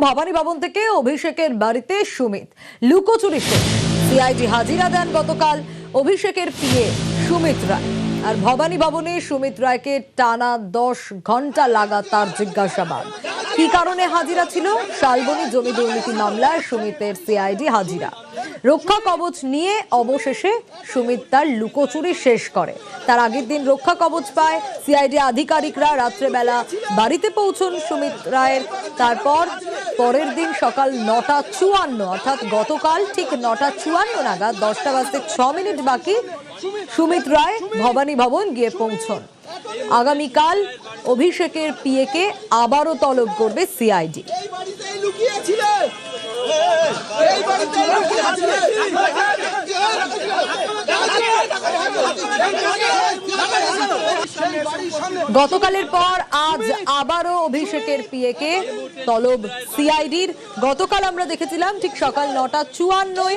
ভবানী ভবন থেকে অভিষেকের বাড়িতে সুমিত লুকোচুরি শেষ। সিআইডি হাজিরা দেন গতকাল অভিষেকের পিএ সুমিত রায়। আর ভবানী ভবনে সুমিত রায়কে টানা 10 ঘন্টা লাগাতার জিজ্ঞাসাবাদ। কি কারণে হাজিরা ছিল? শালবনী জমি দুর্নীতি মামলায় সুমিতের সিআইডি হাজিরা। রক্ষা কবচ নিয়ে অবশেষে সুমিত তার লুকোচুরি শেষ করে। তার আগের দিন রক্ষা কবচ পায় সিআইডি আধিকারিকরা। রাত্রেবেলা বাড়িতে পৌঁছন সুমিত রায়ের। তারপর পরের দিন সকাল 9:54 অর্থাৎ গতকাল ঠিক 9:54 নাগাদ 10টা বাজতে 6 মিনিট বাকি সুমিত রায় ভবানী ভবন গিয়ে পৌঁছন। আগামীকাল অভিষেকের পিএকে আবারও তলব করবে সিআইডি। গতকালের পর আজ আবারও অভিষেকের পিএকে তলব সিআইডির। গতকাল আমরা দেখেছিলাম ঠিক সকাল 9:54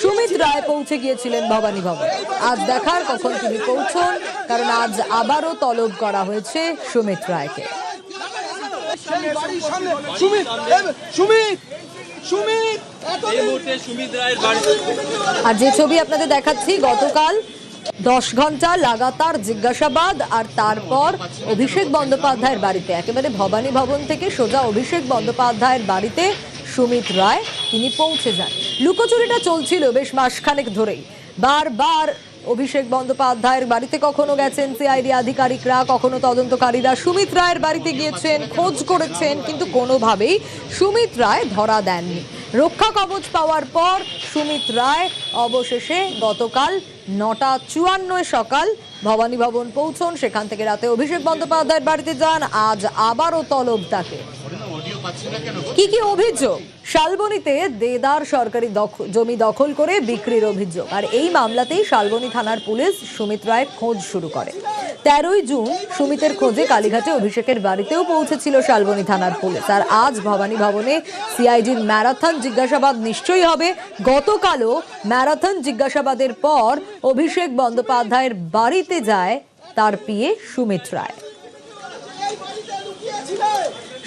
সুমিত রায় পৌঁছে গিয়েছিলেন ভবানী ভবন। আজ দেখার কখন তিনি পৌঁছন, কারণ আজ আবারও তলব করা হয়েছে সুমিত রায়কে। আর যে ছবি আপনাদের দেখাচ্ছি, গতকাল 10 ঘন্টা লাগাতার জিজ্ঞাসাবাদ। আর তারপর অভিষেক বন্দ্যোপাধ্যায়ের বাড়িতে, একেবারে ভবানী ভবন থেকে সোজা অভিষেক বন্দ্যোপাধ্যায়ের বাড়িতে সুমিত রায় তিনি পৌঁছে যান। লুকোচুরিটা চলছিল বেশ মাসখানেক ধরেই। বারবার অভিষেক বন্দ্যোপাধ্যায়ের বাড়িতে কখনো গেছেন সিআইডি আধিকারিকরা, কখনো তদন্তকারীরা সুমিত রায়ের বাড়িতে গিয়েছেন, খোঁজ করেছেন, কিন্তু কোনোভাবেই সুমিত রায় ধরা দেননি। রক্ষা কবচ পাওয়ার পর সুমিত রায় অবশেষে গতকাল 9:54 সকাল ভবানী ভবন পৌঁছন। সেখান থেকে রাতে অভিষেক বন্দ্যোপাধ্যায়ের বাড়িতে যান। আজ আবারও তলব তাকে। কি কি অভিযোগ? শালবনীতে দেদার সরকারি জমি দখল করে বিক্রির অভিযোগ। আর এই মামলাতেই শালবনী থানার পুলিশ সুমিত রায়ের খোঁজ শুরু করে। 13ই জুন সুমিতের খোঁজে কালীঘাটে অভিষেকের বাড়িতেও পৌঁছেছিল শালবনী থানার পুলিশ। আর আজ ভবানী ভবনে সিআইডির ম্যারাথন জিজ্ঞাসাবাদ নিশ্চয়ই হবে। গতকালও ম্যারাথন জিজ্ঞাসাবাদের পর অভিষেক বন্দ্যোপাধ্যায়ের বাড়িতে যায় তার পিএ সুমিত রায়।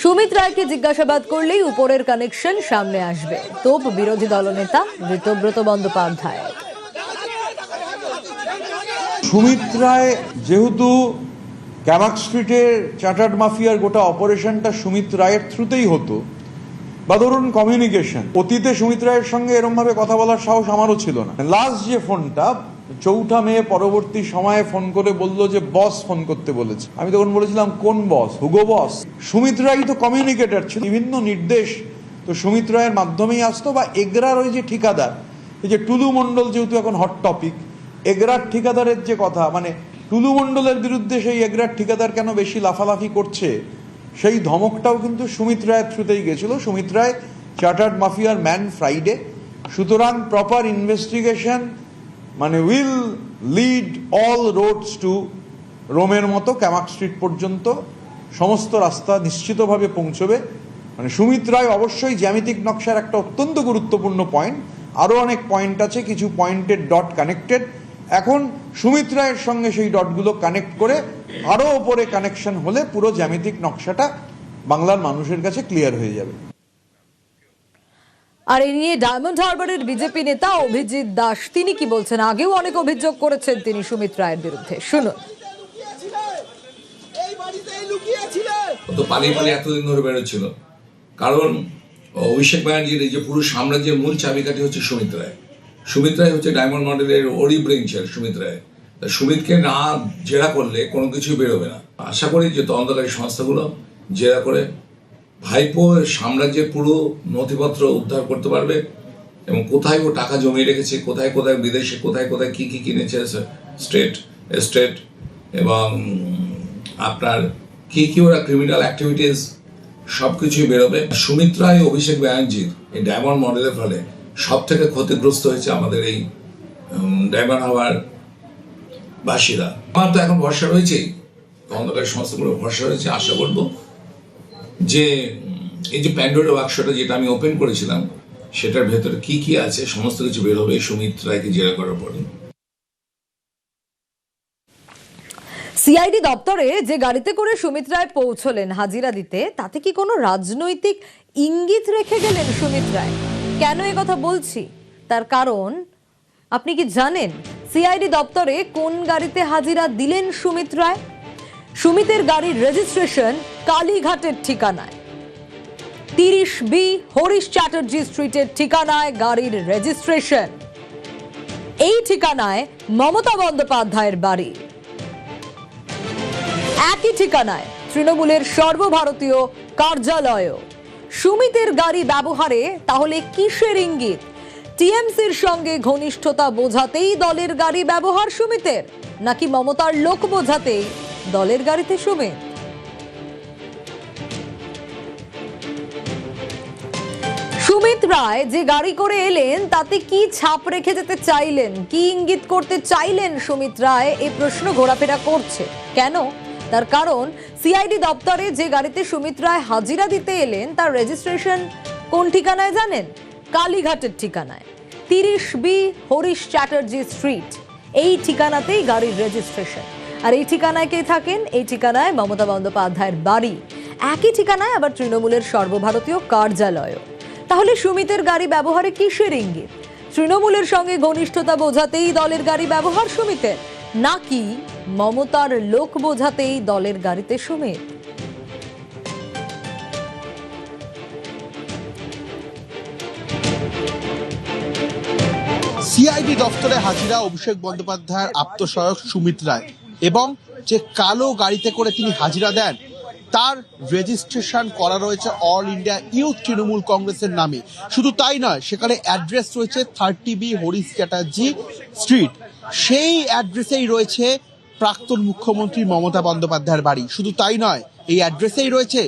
সুমিত রায়কে জিজ্ঞাসাবাদ করলেই উপরের কানেকশন সামনে আসবে। তোপ বিরোধী দলনেতা ঋতব্রত বন্দ্যোপাধ্যায়। সুমিত রায় যেহেতু ক্যামাক স্ট্রিটের চার্টার্ড মাফিয়ার গোটা অপারেশনটা সুমিত রায়ের থ্রুতেই হতো, বা ধরুন কমিউনিকেশন, অতীতে সুমিত রায়ের সঙ্গে এরম ভাবে কথা বলার সাহস আমারও ছিল না। লাস্ট যে ফোনটা 4 মে পরবর্তী সময়ে ফোন করে বললো যে বস ফোন করতে বলেছে। আমি তখন বলেছিলাম কোন বস? হুগো বস। সুমিত রায় তো কমিউনিকেটর ছিল, বিভিন্ন নির্দেশ তো সুমিত রায়ের মাধ্যমেই আসতো। বা এগরার ওই যে ঠিকাদার, এই যে টুলু মণ্ডল যেহেতু এখন হট টপিক, এগরার ঠিকাদারের যে কথা, মানে টুলু মণ্ডলের বিরুদ্ধে সেই এগরার ঠিকাদার কেন বেশি লাফালাফি করছে, সেই ধমকটাও কিন্তু সুমিত রায়ের থ্রুতেই গেছিল। সুমিত রায় চার্টার্ড মাফিয়ার ম্যান ফ্রাইডে। সুতরাং প্রপার ইনভেস্টিগেশন মানে will lead all roads to রোমের মতো ক্যামাক স্ট্রিট পর্যন্ত সমস্ত রাস্তা নিশ্চিতভাবে পৌঁছবে। মানে সুমিত রায় অবশ্যই জ্যামিতিক নকশার একটা অত্যন্ত গুরুত্বপূর্ণ পয়েন্ট। আরও অনেক পয়েন্ট আছে, কিছু পয়েন্টের ডট কানেক্টেড। এখন সুমিত রায়ের সঙ্গে সেই ডটগুলো কানেক্ট করে আরও ওপরে কানেকশন হলে পুরো জ্যামিতিক নকশাটা বাংলার মানুষের কাছে ক্লিয়ার হয়ে যাবে। আর এই নিয়ে ডায়মন্ড হারবারের বিজেপি নেতা অভিজিৎ দাস তিনি কি বলছেন? আগেও অনেক অভিযোগ করেছেন তিনি সুমিত রায়ের বিরুদ্ধে, শুনুন। তো পালিয়ে পালিয়ে এতদিন ধরে বেরোচ্ছিল, কারণ অভিষেক ব্যানার্জির এই যে পুরো সাম্রাজ্যের মূল চাবিকাঠি হচ্ছে সুমিত রায়। সুমিত রায় হচ্ছে ডায়মন্ড মডেলের ওরি ব্রেঞ্চের সুমিত রায়। সুমিতকে না জেরা করলে কোনো কিছুই বেরোবে না। আশা করি যে তদন্তকারী সংস্থাগুলো জেরা করে ভাইপো সাম্রাজ্যের পুরো নথিপত্র উদ্ধার করতে পারবে, এবং কোথায় ও টাকা জমিয়ে রেখেছে, কোথায় কোথায় বিদেশে কোথায় কোথায় কী কী কিনেছে স্টেট, এবং আপনার কী কী ওরা ক্রিমিনাল অ্যাক্টিভিটিস সব কিছুই বেরোবে। সুমিত রায় অভিষেক ব্যানার্জির এই ডায়মন্ড মডেলের ফলে সব থেকে ক্ষতিগ্রস্ত হয়েছে আমাদের এই ডায়মন্ড হারবার বাসীরা। আমার তো এখন ভরসা রয়েছেই, তদন্তকারী সংস্থাগুলো ভরসা রয়েছে। আশা করবো যে এই যে প্যান্ডোরা বাক্সটা যেটা আমি ওপেন করেছিলাম, সেটার ভেতরে কি কি আছে সমস্ত কিছু বের হবে সুমিত রায়কে জেরা করার পরে। সিআইডি দপ্তরে যে গাড়িতে করে সুমিত রায় পৌঁছলেন হাজিরা দিতে, তাতে কি কোনো রাজনৈতিক ইঙ্গিত রেখে গেলেন সুমিত রায়? কেন কথা বলছি তার কারণ আপনি কি জানেন সিআইডি দপ্তরে কোন গাড়িতে হাজিরা দিলেন সুমিত রায়? সুমিতের গাড়ির রেজিস্ট্রেশন কালীঘাটের ঠিকানায়, 30B হরিশ চ্যাটার্জি স্ট্রিটের ঠিকানায় গাড়ির রেজিস্ট্রেশন। এই ঠিকানায় মমতা বন্দ্যোপাধ্যায়ের বাড়ি, একই ঠিকানায় তৃণমূলের সর্বভারতীয় কার্যালয়। সুমিতের গাড়ি ব্যবহারে তাহলে কিসের ইঙ্গিত? টিএমসির সঙ্গে ঘনিষ্ঠতা বোঝাতেই দলের গাড়ি ব্যবহার সুমিতের, নাকি মমতার লোক বোঝাতেই দলের গাড়িতে সুমিত? সুমিত রায় যে গাড়ি করে এলেন তাতে কি ছাপ রেখে যেতে চাইলেন, কি ইঙ্গিত করতে চাইলেন সুমিত রায়? এই প্রশ্ন ঘোরাফেরা করছে। কেন? তার কারণ সিআইডি দপ্তরে যে গাড়িতে সুমিত রায় হাজিরা দিতে এলেন তার রেজিস্ট্রেশন কোন ঠিকানায় জানেন? কালীঘাটের ঠিকানায়, 30B হরিশ চ্যাটার্জি স্ট্রিট। এই ঠিকানাতেই গাড়ির রেজিস্ট্রেশন। আর এই ঠিকানায় কে থাকেন? এই ঠিকানায় মমতা বন্দ্যোপাধ্যায়ের বাড়ি, একই ঠিকানায় আবার তৃণমূলের সর্বভারতীয় কার্যালয়। তাহলে সুমিতের গাড়ি ব্যবহারে কিসের ইঙ্গিত? তৃণমূলের সঙ্গে ঘনিষ্ঠতা বোঝাতেই দলের গাড়ি ব্যবহার সুমিতের, নাকি মমতার লোক বোঝাতেই দলের গাড়িতে সুমিত? সিআইডি দপ্তরে হাজিরা অভিষেক বন্দ্যোপাধ্যায়ের আত্মসহায়ক সুমিত রায়, এবং যে কালো গাড়িতে করে তিনি হাজিরা দেন তার রেজিস্ট্রেশন করা রয়েছে অল ইন্ডিয়া ইউথ তৃণমূল কংগ্রেসের নামে। শুধু তাই নয়, সেখানে অ্যাড্রেস রয়েছে 30B হরিশ চ্যাটার্জি স্ট্রিট। সেই অ্যাড্রেসেই রয়েছে প্রাক্তন মুখ্যমন্ত্রী মমতা বন্দ্যোপাধ্যায়ের বাড়ি। শুধু তাই নয়, এই অ্যাড্রেসেই রয়েছে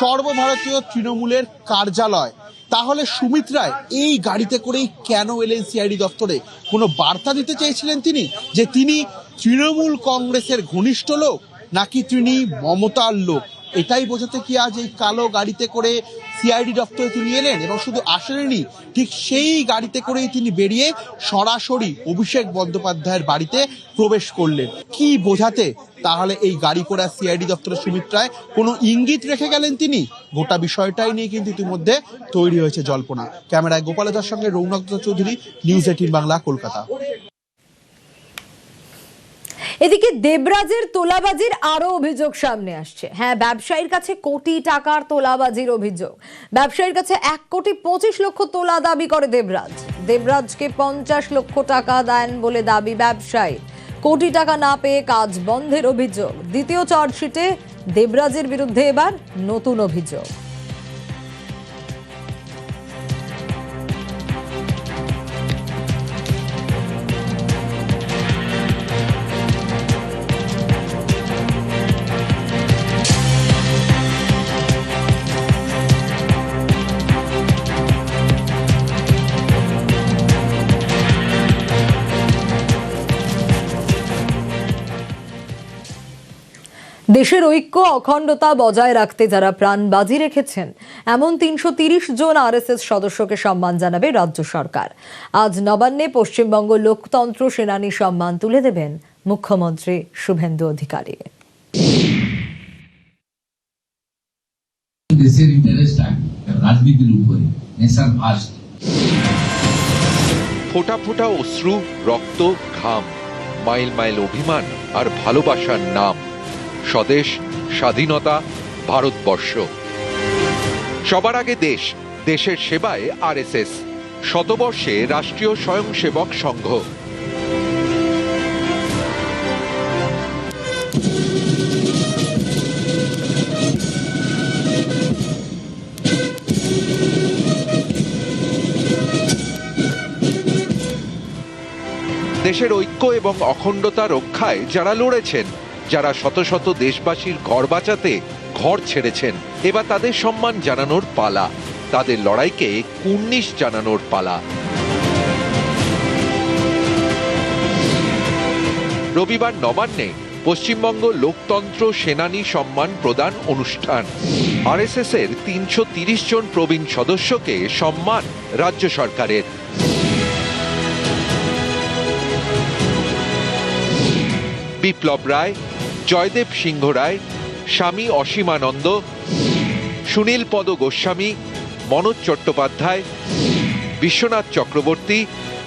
সর্বভারতীয় তৃণমূলের কার্যালয়। তাহলে সুমিত রায় এই গাড়িতে করেই কেন এলেন সিআইডি দপ্তরে? কোনো বার্তা দিতে চেয়েছিলেন তিনি যে তিনি তৃণমূল কংগ্রেসের ঘনিষ্ঠ লোক, নাকি তিনি মমতার লোক? এটাই বোঝাতে কি আজ এই কালো গাড়িতে করে সিআইডি দপ্তরে তিনি এলেন? এবং শুধু আসেননি, ঠিক সেই গাড়িতে করেই তিনি বেরিয়ে সরাসরি অভিষেক বন্দ্যোপাধ্যায়ের বাড়িতে প্রবেশ করলেন। কি বোঝাতে তাহলে এই গাড়ি করে সিআইডি দপ্তরে সুমিত রায় কোনো ইঙ্গিত রেখে গেলেন তিনি? গোটা বিষয়টাই নিয়ে কিন্তু ইতিমধ্যে তৈরি হয়েছে জল্পনা। ক্যামেরায় গোপালদার সঙ্গে রৌনক চৌধুরী, নিউজ 18 বাংলা, কলকাতা। এদিকে দেবরাজের তোলাবাজির আরো অভিযোগ সামনে আসছে। হ্যাঁ, ব্যবসায়ীর কাছে কোটি টাকার তোলাবাজির অভিযোগ। ব্যবসায়ীর কাছে 1,25 লক্ষ তোলা দাবি করে দেবরাজ। দেবরাজকে 50 লক্ষ টাকা দেন বলে দাবি ব্যবসায়ী। কোটি টাকা না পেয়ে কাজ বন্ধের অভিযোগ। দ্বিতীয় চার্জশিটে দেবরাজের বিরুদ্ধে এবার নতুন অভিযোগ। দেশের ঐক্য অখণ্ডতা বজায় রাখতে যারা প্রাণ বাজি রেখেছেন এমন 330 জন আরএসএস সদস্যকে সম্মান জানাবে রাজ্য সরকার। আজ নবান্নে পশ্চিমবঙ্গ লোকতন্ত্র সেনানী সম্মান তুলে দেবেন মুখ্যমন্ত্রী শুভেন্দু অধিকারী। দেশের ইন্টারেস্ট রাজনীতির উপরে নেশার ভাস, ফোঁটা ফোঁটা অশ্রু, রক্ত, ঘাম, মাইল মাইল অভিমান আর ভালোবাসার নাম স্বদেশ, স্বাধীনতা, ভারতবর্ষ। সবার আগে দেশ, দেশের সেবায় আরএসএস, শতবর্ষে রাষ্ট্রীয় স্বয়ংসেবক সংঘ। দেশের ঐক্য এবং অখণ্ডতা রক্ষায় যারা লড়েছেন, যারা শত শত দেশবাসীর ঘর বাঁচাতে ঘর ছেড়েছেন, এবার তাদের সম্মান জানানোর পালা, তাদের লড়াইকে কুর্নিশ জানানোর পালা। রবিবার নবান্নে পশ্চিমবঙ্গ লোকতন্ত্র সেনানী সম্মান প্রদান অনুষ্ঠান। আরএসএস এর 330 জন প্রবীণ সদস্যকে সম্মান রাজ্য সরকারের। বিপ্লব রায়, জয়দেব সিংহ রায়, স্বামী অসীমানন্দ, সুনীল পদ গোস্বামী, মনোজ চট্টোপাধ্যায়, বিশ্বনাথ চক্রবর্তী,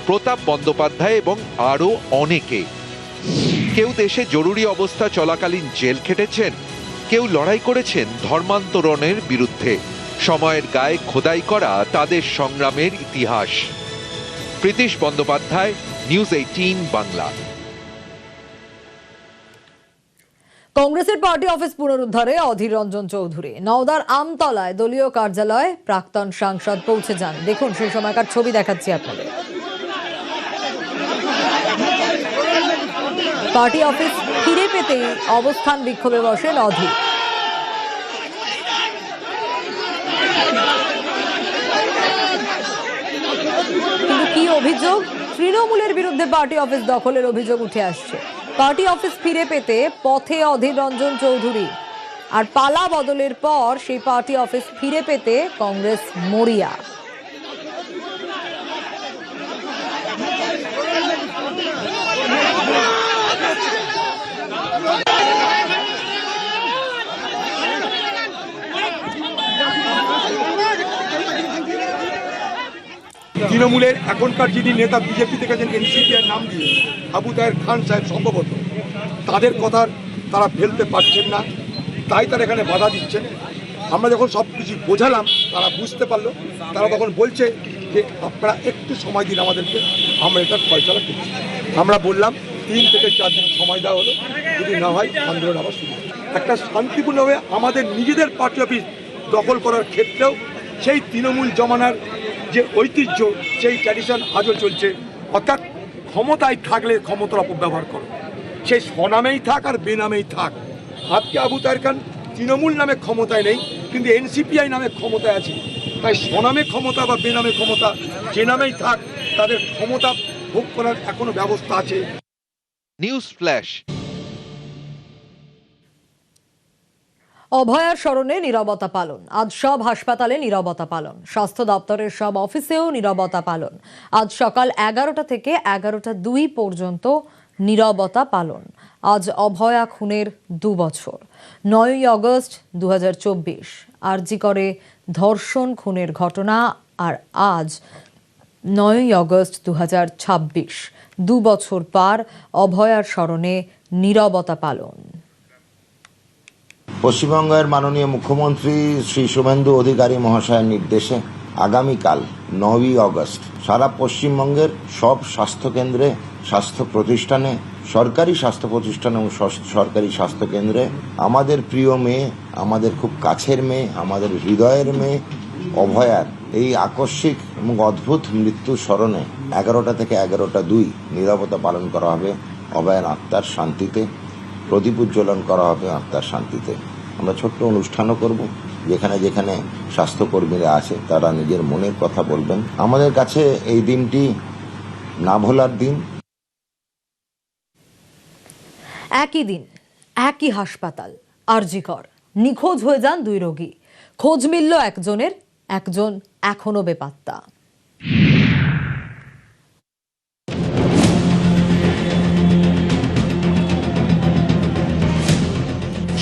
প্রতাপ বন্দ্যোপাধ্যায় এবং আরও অনেকে। কেউ দেশে জরুরি অবস্থা চলাকালীন জেল খেটেছেন, কেউ লড়াই করেছেন ধর্মান্তরণের বিরুদ্ধে। সময়ের গায়ে খোদাই করা তাদের সংগ্রামের ইতিহাস। প্রীতিশ বন্দ্যোপাধ্যায়, নিউজ 18 বাংলা। কংগ্রেসের পার্টি অফিস পুনরুদ্ধারে অধীর রঞ্জন চৌধুরী। নওদার আমতলায় দলীয় কার্যালয়ে প্রাক্তন সাংসদ পৌঁছে যান। দেখুন সেই সময়কার ছবি দেখাচ্ছি আপনাদের। পার্টি অফিস ফিরে পেতে অবস্থান বিক্ষোভে বসেন অধীর। কিন্তু কি অভিযোগ? তৃণমূলের বিরুদ্ধে পার্টি অফিস দখলের অভিযোগ উঠে আসছে। পার্টি অফিস ফিরে পেতে পথে অধীর রঞ্জন চৌধুরী, আর পালা বদলের পর সেই পার্টি অফিস ফিরে পেতে কংগ্রেস মরিয়া। তৃণমূলের এখনকার যিনি নেতা বিজেপি থেকে গেছেন এনসিপির নাম দিয়ে আবু তাহের খান সাহেব, সম্ভবত তাদের কথা তারা ফেলতে পারছেন না, তাই তারা এখানে বাধা দিচ্ছেন। আমরা যখন সব কিছু বোঝালাম তারা বুঝতে পারলো, তারা তখন বলছে যে আপনারা একটু সময় দিন আমাদেরকে, আমরা এটার ফয়সলা করছি। আমরা বললাম 3 থেকে 4 দিন সময় দেওয়া হলো, যদি না হয় আন্দোলন আবার শুরু। একটা শান্তিপূর্ণভাবে আমাদের নিজেদের পার্টি অফিস দখল করার ক্ষেত্রেও সেই তৃণমূল জমানার যে ঐতিহ্য, সেই ট্র্যাডিশন আজও চলছে। অর্থাৎ ক্ষমতায় থাকলে ক্ষমতার অপব্যবহার করো, সেই স্বনামেই থাক আর বেনামেই থাক। আজকে আবু তাহের খান তৃণমূল নামে ক্ষমতায় নেই, কিন্তু এনসিপিআই নামে ক্ষমতায় আছে। তাই স্বনামে ক্ষমতা বা বেনামে ক্ষমতা যে নামেই থাক, তাদের ক্ষমতা ভোগ করার এখনো ব্যবস্থা আছে। News flash. অভয়ার স্মরণে নীরবতা পালন। আজ সব হাসপাতালে নীরবতা পালন। স্বাস্থ্য দপ্তরের সব অফিসেও নীরবতা পালন। আজ সকাল 11টা থেকে 11:02 পর্যন্ত নীরবতা পালন। আজ অভয়া খুনের 2 বছর। 9ই আগস্ট 2024 আরজি করে ধর্ষণ খুনের ঘটনা, আর আজ 9ই আগস্ট 2026 2 বছর পার অভয়ার স্মরণে নীরবতা পালন। পশ্চিমবঙ্গের মাননীয় মুখ্যমন্ত্রী শ্রী শুভেন্দু অধিকারী মহাশয়ের নির্দেশে আগামীকাল 9ই আগস্ট সারা পশ্চিমবঙ্গের সব স্বাস্থ্যকেন্দ্রে, স্বাস্থ্য প্রতিষ্ঠানে, সরকারি স্বাস্থ্য প্রতিষ্ঠান এবং সরকারি স্বাস্থ্যকেন্দ্রে আমাদের প্রিয় মেয়ে, আমাদের খুব কাছের মেয়ে, আমাদের হৃদয়ের মেয়ে অভয়ার এই আকস্মিক এবং অদ্ভুত মৃত্যু স্মরণে 11টা থেকে 11:02 নীরবতা পালন করা হবে। অভয়ার আত্মার শান্তিতে প্রদীপ উজ্জ্বলন করা হবে আত্মার শান্তিতে। আমরা ছোট্ট অনুষ্ঠানও করব, যেখানে যেখানে স্বাস্থ্যকর্মীরা আছে তারা নিজের মনের কথা বলবেন। আমাদের কাছে এই দিনটি না ভোলার দিন। একই দিন, একই হাসপাতাল, আরজি কর নিখোঁজ হয়ে যান 2 রোগী। খোঁজ মিলল একজনের, একজন এখনো বেপাত্তা।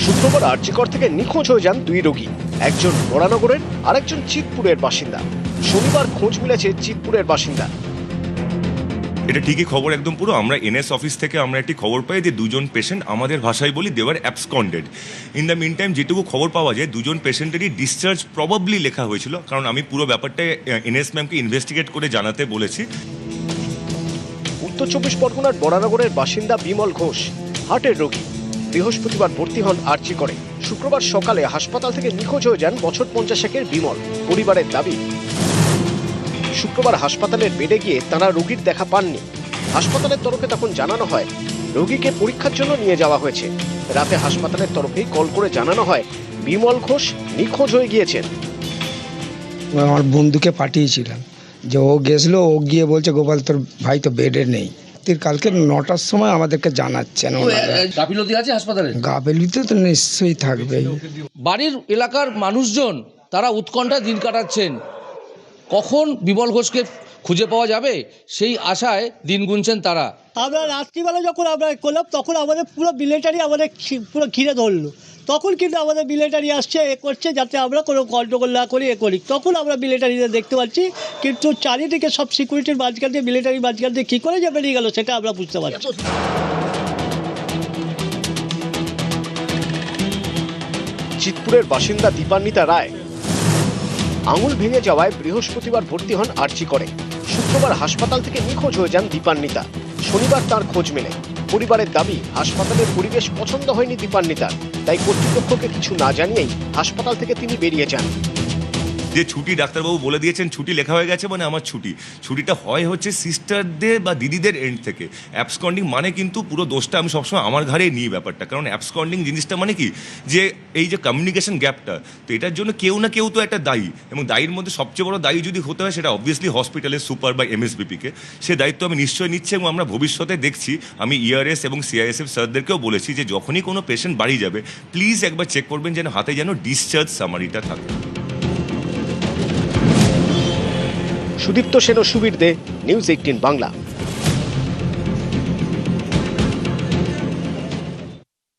শুক্রবার আরজি কর থেকে নিখোঁজ হয়ে যান 2 রোগী, একজন বরানগরের আর একজন চিতপুরের বাসিন্দা। শনিবার খোঁজ মিলেছে চিতপুরের বাসিন্দা। এটা ঠিকই খবর একদম পুরো। আমরা এনএস অফিস থেকে আমরা একটি খবর পাই যে 2 জন পেশেন্ট, আমাদের ভাষায় বলি দেওয়ার absconded. In the meantime যেটুকু খবর পাওয়া যায় 2 জন পেশেন্টেরই ডিসচার্জ প্রবাবলি লেখা হয়েছিল, কারণ আমি পুরো ব্যাপারটা এনএস ম্যামকে ইনভেস্টিগেট করে জানাতে বলেছি। উত্তর 24 পরগনার বরানগরের বাসিন্দা বিমল ঘোষ হার্টের রোগী। বৃহস্পতিবার ভর্তি হন আরজি করে। শুক্রবার সকালে হাসপাতাল থেকে নিখোঁজ হয়ে যান বছর 50 বিমল। পরিবারের দাবি, শুক্রবার হাসপাতালের বেডে গিয়ে তারা রোগীর দেখা পাননি। হাসপাতালের তরফে তখন জানানো হয় রোগীকে পরীক্ষার জন্য নিয়ে যাওয়া হয়েছে। রাতে হাসপাতালের তরফে কল করে জানানো হয় বিমল ঘোষ নিখোঁজ হয়ে গিয়েছেন। আমার বন্ধুকে পাঠিয়েছিলাম যে ও গেছিল, ও গিয়ে বলছে গোপাল তোর ভাই তো বেডে নেই। কালকে 9টার সময় আমাদেরকে জানাচ্ছেন। গাফিলতি আছে হাসপাতালে? গাফিলতি তো নিশ্চয়ই থাকবে। বাড়ির এলাকার মানুষজন তারা উৎকণ্ঠায় দিন কাটাচ্ছেন। কখন বিমল ঘোষকে খুঁজে পাওয়া যাবে সেই আশায় দিন গুনছেন তারা। আমরা রাত্রিবেলা যখন আমরা করলাম তখন আমাদের পুরো মিলিটারি আমাদের পুরো ঘিরে ধরলো, তখন কিন্তু আমাদের মিলিটারি আসছে এ করছে যাতে আমরা কোনো গন্ডগোল না করি এ করি, তখন আমরা মিলিটারিদের দেখতে পাচ্ছি, কিন্তু চারিদিকে সব সিকিউরিটির মাঝখান দিয়ে মিলিটারির মাঝখান দিয়ে কী করে যে বেরিয়ে গেল সেটা আমরা বুঝতে পারছি। চিতপুরের বাসিন্দা দীপান্বিতা রায় আঙুল ভেঙে যাওয়ায় বৃহস্পতিবার ভর্তি হন আরজি করে। শুক্রবার হাসপাতাল থেকে নিখোঁজ হয়ে যান দীপান্বিতা। শনিবার তার খোঁজ মেলে। পরিবারের দাবি হাসপাতালের পরিবেশ পছন্দ হয়নি দীপান্বিতার, তাই কর্তৃপক্ষকে কিছু না জানিয়েই হাসপাতাল থেকে তিনি বেরিয়ে যান। যে ছুটি ডাক্তারবাবু বলে দিয়েছেন ছুটি লেখা হয়ে গেছে মানে আমার ছুটিটা হয় হচ্ছে সিস্টারদের বা দিদিদের এন্ড থেকে। অ্যাবসকন্ডিং মানে কিন্তু পুরো দোষটা আমি সবসময় আমার ঘাড়ে নিই ব্যাপারটা, কারণ অ্যাবসকন্ডিং জিনিসটা মানে কি যে এই যে কমিউনিকেশন গ্যাপটা, তো এটার জন্য কেউ না কেউ তো একটা দায়ী, এবং দায়ীর মধ্যে সবচেয়ে বড় দায়ী যদি হতে হয় সেটা অবভিয়াসলি হসপিটালের সুপার বা এমএসবিপিকে। সে দায়িত্ব আমি নিশ্চয়ই নিচ্ছি, এবং আমরা ভবিষ্যতে দেখছি, আমি ইআরএস এবং সিআইএসএফ স্যারদেরকেও বলেছি যে যখনই কোনো পেশেন্ট বাড়ি যাবে প্লিজ একবার চেক করবেন যেন হাতে যেন ডিসচার্জ সামারিটা থাকে। সুদীপ্ত সেন ও সুবীর দে, নিউজ 18 বাংলা।